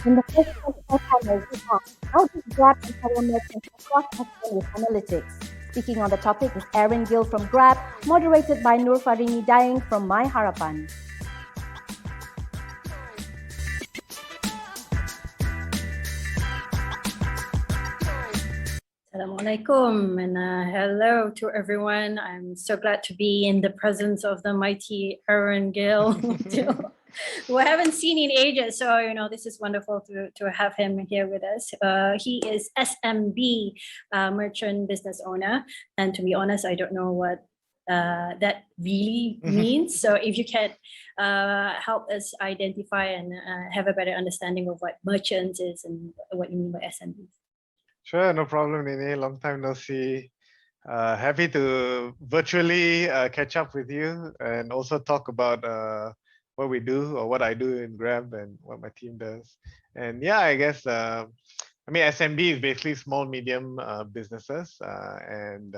In the first 25 panel, we have how does Grab empower merchants across ASEAN with analytics? Speaking on the topic is Aaron Gill from Grab, moderated by Nurfarini Daing from myHarapan. Assalamualaikum and hello to everyone. I'm so glad to be in the presence of the mighty Aaron Gill, who I haven't seen in ages. So, this is wonderful to have him here with us. He is SMB, merchant business owner. And to be honest, I don't know what that really means. So if you can help us identify and have a better understanding of what merchants is and what you mean by SMB. Sure, no problem, Nene. Long time no see. Happy to virtually catch up with you and also talk about what we do or what I do in Grab and what my team does. And yeah, I guess, SMB is basically small, medium businesses. And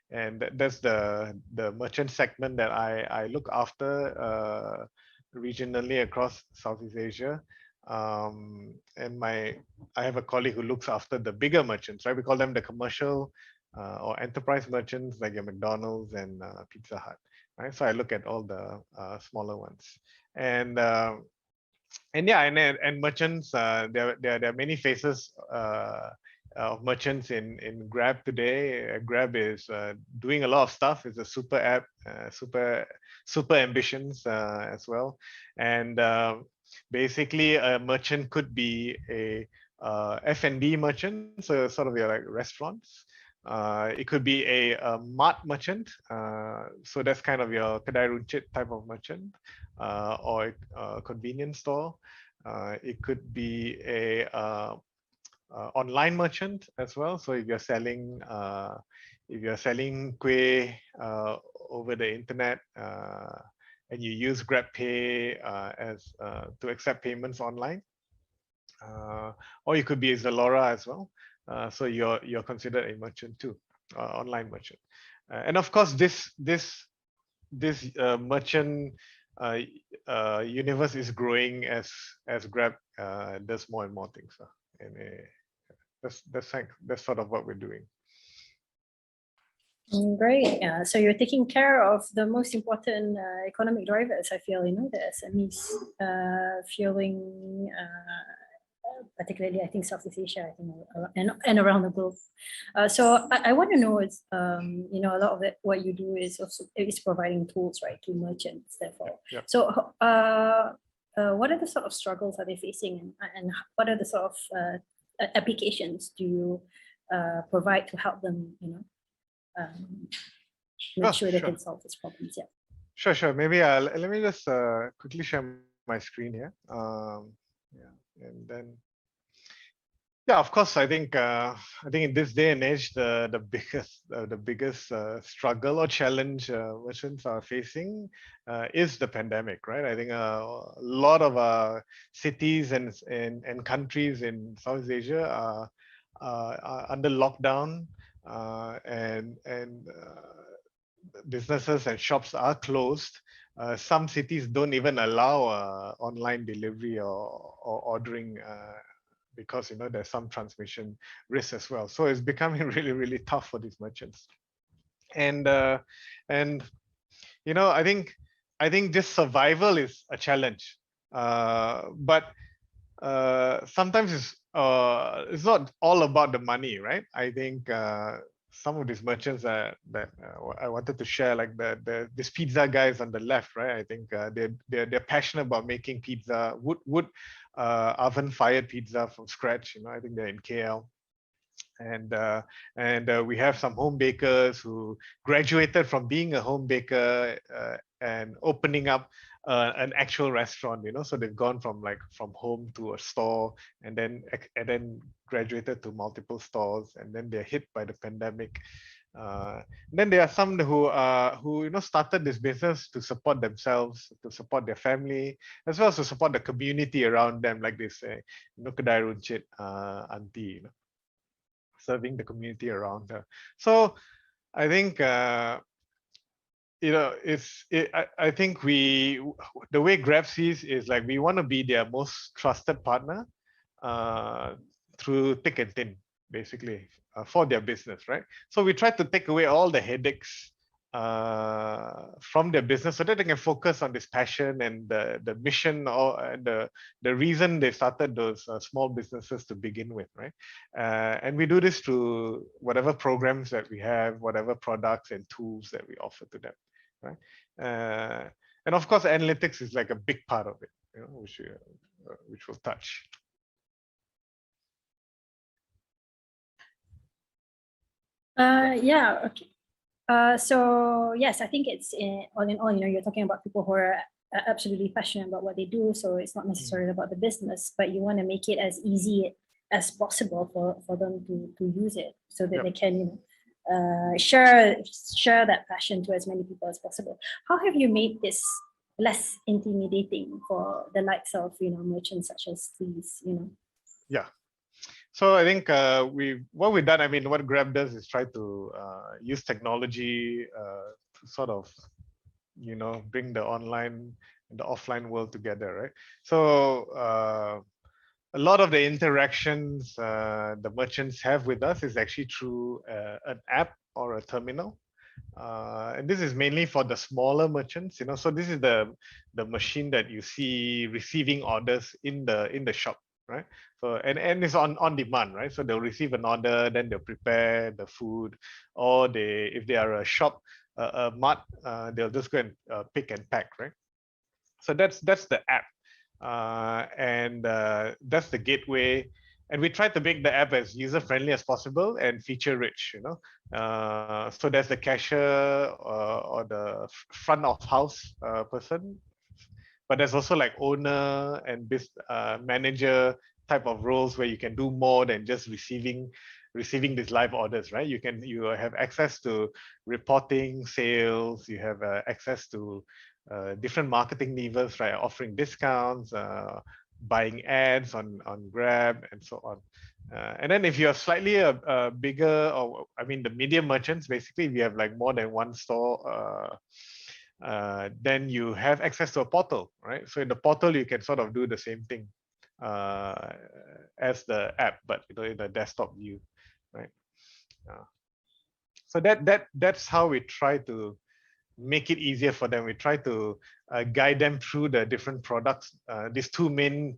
that's the merchant segment that I look after regionally across Southeast Asia. And I have a colleague who looks after the bigger merchants, right? We call them the commercial or enterprise merchants like your McDonald's and Pizza Hut, right? So I look at all the smaller ones, and merchants. There are many faces of merchants in Grab today. Grab is doing a lot of stuff. It's a super app, super ambitions as well, and basically a merchant could be a F&B merchant, so sort of your like restaurants. It could be a mart merchant, so that's kind of your kedai runcit type of merchant, or a convenience store. It could be a online merchant as well. So if you're selling kueh over the internet, and you use GrabPay as to accept payments online, or you could be a Zalora as well. So you're considered a merchant too, online merchant. And of course, this merchant universe is growing as Grab does more and more things. And that's sort of what we're doing. Great. So you're taking care of the most important economic drivers, I feel, the SMEs fueling, particularly, I think, Southeast Asia, I think, and around the globe. So I want to know, is, a lot of what you do is also providing tools, right, to merchants, therefore. Yep. So what are the sort of struggles are they facing, and what are the sort of applications do you provide to help them, make sure they can solve these problems? Yeah. Sure. Maybe let me just quickly share my screen here. And then, of course, I think in this day and age, the biggest struggle or challenge merchants are facing is the pandemic, right? I think a lot of cities and countries in Southeast Asia are under lockdown, and businesses and shops are closed. Some cities don't even allow online delivery or ordering because there's some transmission risk as well. So it's becoming really, really tough for these merchants. And I think just survival is a challenge. But sometimes it's not all about the money, right? I think some of these merchants that I wanted to share, like these pizza guys on the left, right? I think they're passionate about making pizza, wood oven fired pizza from scratch. I think they're in KL. And we have some home bakers who graduated from being a home baker and opening up an actual restaurant. So they've gone from home to a store, and then graduated to multiple stores, and then they're hit by the pandemic. Then there are some who started this business to support themselves, to support their family, as well as to support the community around them, like this kedai runcit auntie, serving the community around her. So I think I think the way Grab sees is like we want to be their most trusted partner, through thick and thin, basically, for their business, right? So we try to take away all the headaches from their business so that they can focus on this passion and the mission or the reason they started those small businesses to begin with, right? And we do this through whatever programs that we have, whatever products and tools that we offer to them, right? And of course, analytics is like a big part of it, you know, which we'll touch. Yeah, okay. So yes, I think it's all in all, you know, you're talking about people who are absolutely passionate about what they do. So it's not necessarily about the business, but you want to make it as easy as possible for them to use it so that they can, you know, share that passion to as many people as possible. How have you made this less intimidating for the likes of, you know, merchants such as these, you know? Yeah. So I think what we've done, I mean, what Grab does is try to use technology to sort of, you know, bring the online and the offline world together, right? So a lot of the interactions the merchants have with us is actually through an app or a terminal. And this is mainly for the smaller merchants, you know. So this is the machine that you see receiving orders in the shop, right? So and it's on demand, right? So they'll receive an order, then they'll prepare the food, or if they are a shop, a mart, they'll just go and pick and pack, right? So that's the app, and that's the gateway. And we try to make the app as user friendly as possible and feature rich, you know. So there's the cashier or the front of house person, but there's also like owner and manager type of roles where you can do more than just receiving these live orders, right? You have access to reporting sales, you have access to different marketing levers, right? Offering discounts, buying ads on Grab, and so on. And then if you're slightly a bigger, or I mean the medium merchants, basically, if you have like more than one store, then you have access to a portal, right? So in the portal, you can sort of do the same thing as the app, but you know, in the desktop view, right? So that's how we try to make it easier for them. We try to guide them through the different products, these two main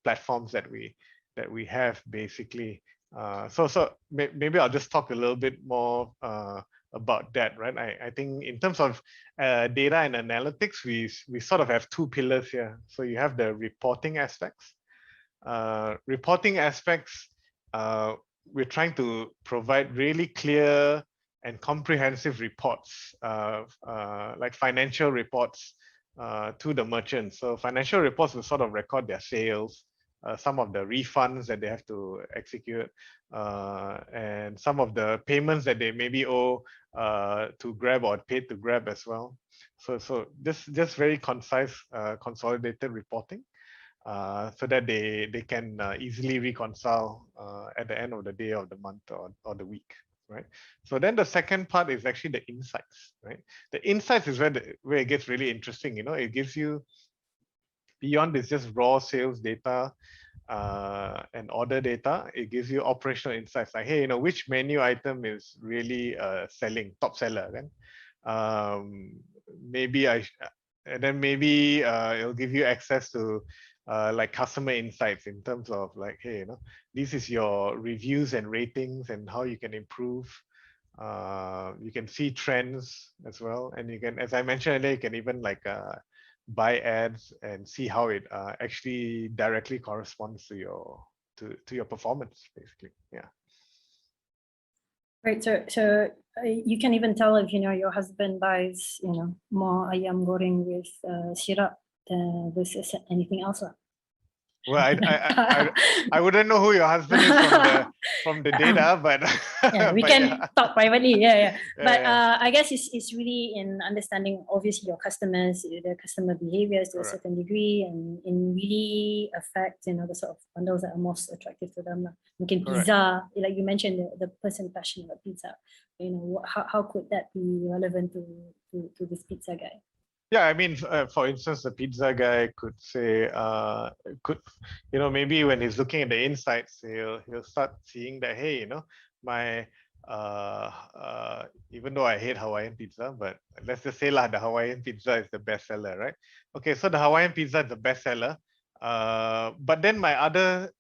platforms that we have, basically. So maybe I'll just talk a little bit more about that, right? I think in terms of data and analytics, we sort of have two pillars here. So you have the reporting aspects. Reporting aspects, we're trying to provide really clear and comprehensive reports, like financial reports to the merchants. So financial reports will sort of record their sales, some of the refunds that they have to execute, and some of the payments that they maybe owe to Grab or paid to Grab as well. So this just very concise, consolidated reporting, so that they can easily reconcile at the end of the day, of the month, or the week, right? So then the second part is actually the insights, right? The insights is where it gets really interesting. You know, it gives you, beyond this just raw sales data and order data, it gives you operational insights like, hey, you know, which menu item is really selling, top seller, then maybe and then maybe it'll give you access to like customer insights in terms of like, hey, you know, this is your reviews and ratings and how you can improve. You can see trends as well, and you can, as I mentioned earlier, you can even like buy ads and see how it actually directly corresponds to your performance, basically. Yeah. Right. So you can even tell if, you know, your husband buys, you know, more ayam goreng with syrup versus anything else. Well, I wouldn't know who your husband is from the data, but yeah, we but can yeah. talk privately. Yeah. But yeah. I guess it's really in understanding, obviously, your customers, the customer behaviors to a certain degree, and in really affect, you know, the sort of bundles that are most attractive to them. Mungkin pizza, like you mentioned, the person passionate about pizza. You know, how could that be relevant to this pizza guy? Yeah, I mean, for instance, the pizza guy could say, maybe when he's looking at the insights, he'll start seeing that, hey, my even though I hate Hawaiian pizza, but let's just say lah, the Hawaiian pizza is the best seller, right? Okay, so the Hawaiian pizza is the best seller, but then my other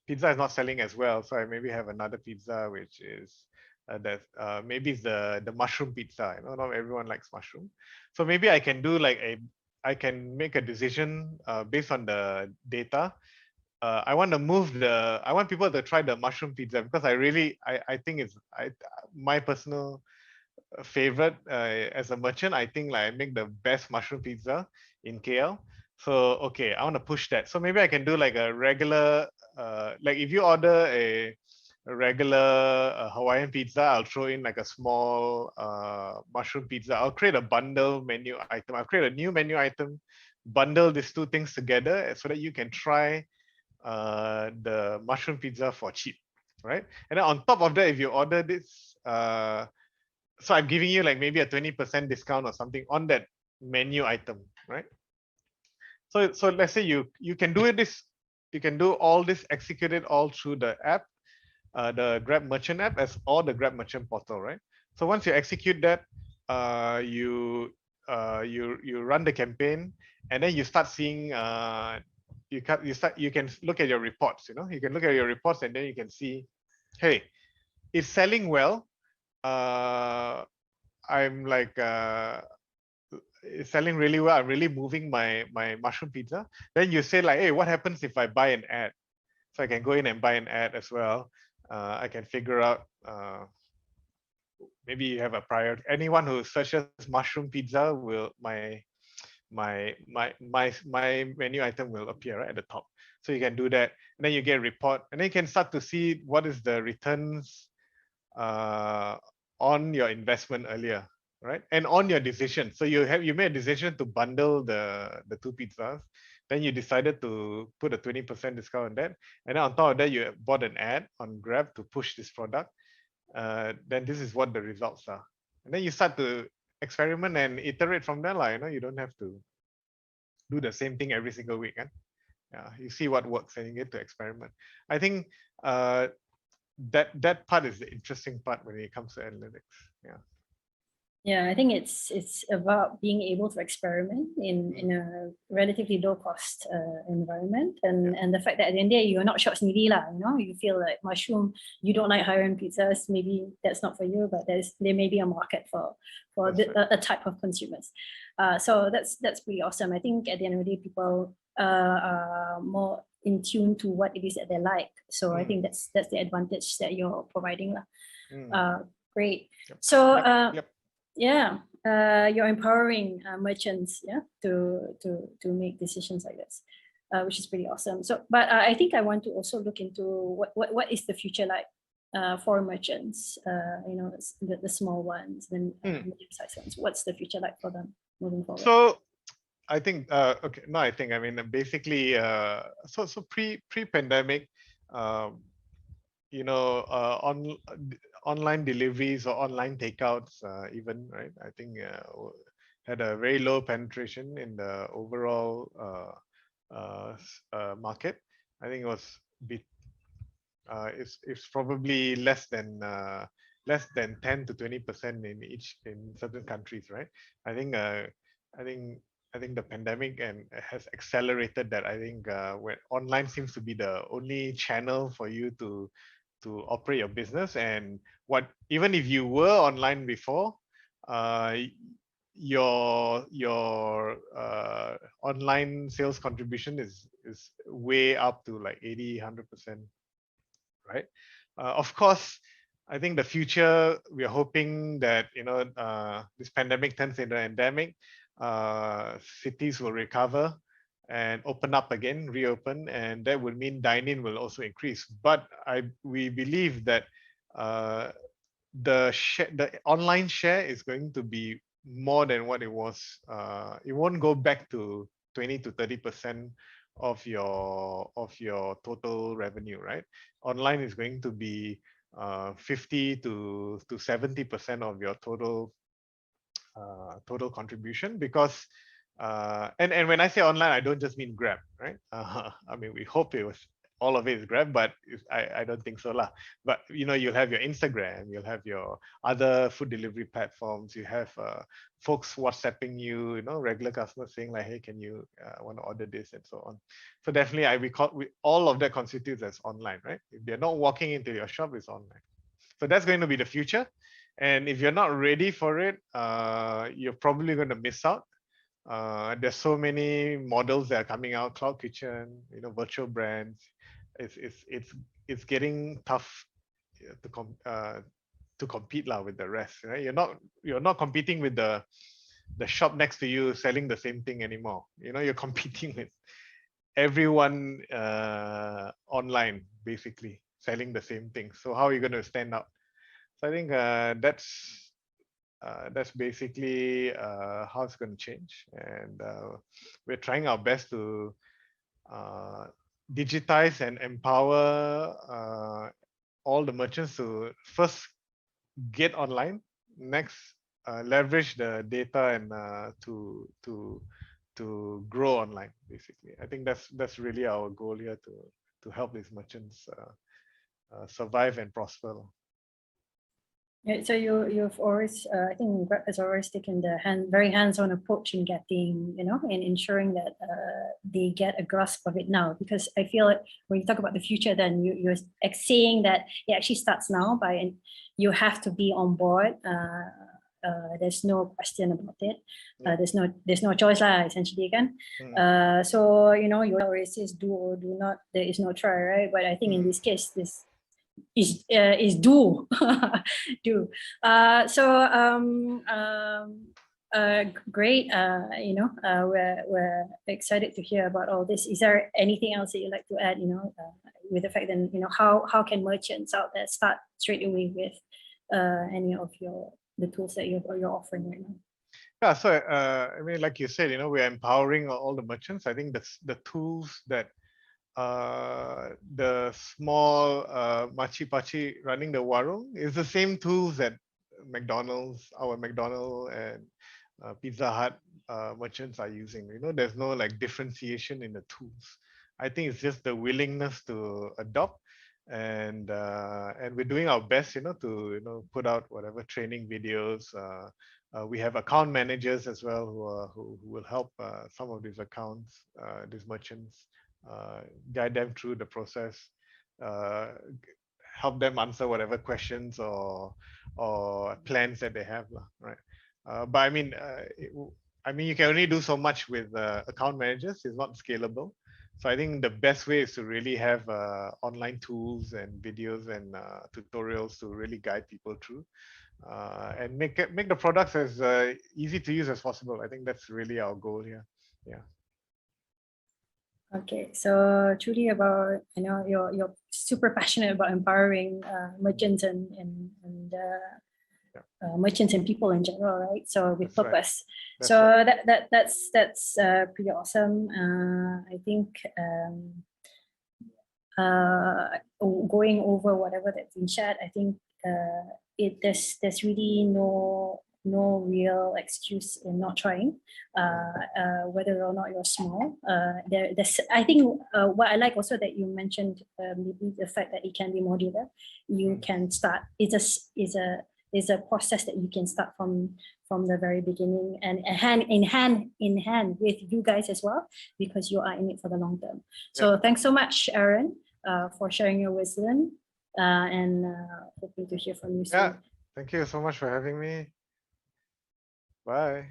pizza is not selling as well, so I maybe have another pizza which is that maybe it's the mushroom pizza. Not everyone likes mushroom, so maybe I can make a decision based on the data. I want to I want people to try the mushroom pizza because I think it's my personal favorite as a merchant. I think like I make the best mushroom pizza in KL. So okay, I want to push that. So maybe I can do like a regular, like if you order a regular Hawaiian pizza, I'll throw in like a small mushroom pizza. I'll create a bundle menu item. I'll create a new menu item, bundle these two things together so that you can try the mushroom pizza for cheap, right? And then on top of that, if you order this, so I'm giving you like maybe a 20% discount or something on that menu item, right? So let's say you can do you can do all this, execute it all through the app, the Grab Merchant app or the Grab Merchant portal, right? So once you execute that, you run the campaign, and then you start seeing you can look at your reports. You can look at your reports, and then you can see, hey, it's selling well. I'm like it's selling really well. I'm really moving my mushroom pizza. Then you say like, hey, what happens if I buy an ad? So I can go in and buy an ad as well. I can figure out maybe you have a priority. Anyone who searches mushroom pizza will my menu item will appear right at the top. So you can do that, and then you get a report, and then you can start to see what is the returns on your investment earlier, right? And on your decision. So you made a decision to bundle the two pizzas. Then you decided to put a 20% discount on that. And then on top of that, you bought an ad on Grab to push this product. Then this is what the results are. And then you start to experiment and iterate from there. You don't have to do the same thing every single week. Yeah, you see what works and you get to experiment. I think that part is the interesting part when it comes to analytics. Yeah. Yeah, I think it's about being able to experiment in a relatively low cost environment, and the fact that at the end of the day you're not short sneedy lah. You feel like mushroom, you don't like Hawaiian pizzas, maybe that's not for you, but there may be a market for a type of consumers. So that's pretty awesome. I think at the end of the day, people are more in tune to what it is that they like. So I think that's the advantage that you're providing lah. Great. Yep. So. Yep. Yeah, you're empowering merchants, to make decisions like this, which is pretty awesome. So, but I think I want to also look into what is the future like for merchants, the small ones, then medium-sized ones. What's the future like for them moving forward? So I think I mean basically so pre-pandemic, online deliveries or online takeouts even, right? I think had a very low penetration in the overall market. I think it was it's probably less than 10 to 20% in certain countries, right? I think the pandemic has accelerated that. I think where online seems to be the only channel for you to operate your business, and even if you were online before, your online sales contribution is way up to like 80-100%, right? Of course, I think the future, we are hoping that this pandemic turns into an endemic. Cities will recover and open up again, reopen, and that would mean dining will also increase. But we believe that the online share is going to be more than what it was. It won't go back to 20 to 30% of your total revenue, right? Online is going to be 50 to 70% of your total total contribution, because and when I say online, I don't just mean Grab, right? I mean, we hope it was all of it is Grab, but I don't think so lah. But you'll have your Instagram, you'll have your other food delivery platforms, you have folks WhatsApping you, regular customers saying like, hey, can you want to order this and so on. So definitely, all of that constitutes as online, right? If they're not walking into your shop, it's online. So that's going to be the future. And if you're not ready for it, you're probably going to miss out. There's so many models that are coming out, cloud kitchen, virtual brands. It's getting tough to compete lah with the rest, right? You're not competing with the shop next to you selling the same thing anymore. You're competing with everyone online, basically selling the same thing. So how are you going to stand out? So I think that's basically how it's going to change, and we're trying our best to digitize and empower all the merchants to first get online, next leverage the data and to grow online. Basically, I think that's really our goal here, to help these merchants survive and prosper. Yeah, so you've always, I think Grab has always taken the very hands-on approach in getting, in ensuring that they get a grasp of it now. Because I feel like when you talk about the future, then you're saying that it actually starts now you have to be on board. There's no question about it. There's no choice lah, essentially, kan. So you always says do or do not. There is no try, right? But I think in this case, this is do. Do. Great. We're excited to hear about all this. Is there anything else that you'd like to add? With the fact that how can merchants out there start straight away with any of the tools that you're offering right now? Yeah, so I mean, like you said, we're empowering all the merchants. I think that's the tools that the small machi pachi running the warung is the same tools that our McDonald's and Pizza Hut merchants are using. There's no like differentiation in the tools. I think it's just the willingness to adopt, and we're doing our best, to put out whatever training videos. We have account managers as well who will help some of these accounts, these merchants, guide them through the process, help them answer whatever questions or plans that they have, right? But I mean, you can only do so much with account managers. It's not scalable. So I think the best way is to really have online tools and videos and tutorials to really guide people through, and make the products as easy to use as possible. I think that's really our goal here. Yeah. Okay, so truly about you're super passionate about empowering merchants and merchants and people in general, right? So with That's purpose. Right. So right. that's pretty awesome. I think going over whatever that's been shared, I think there's really no real excuse in not trying, whether or not you're small. I think what I like also that you mentioned, maybe the fact that it can be modular. You can start. It's a process that you can start from the very beginning, and hand in hand with you guys as well, because you are in it for the long term. So thanks so much, Aaron, for sharing your wisdom, and hoping to hear from you soon. Yeah, thank you so much for having me. Bye.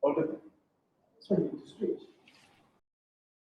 all the time. So I need to switch.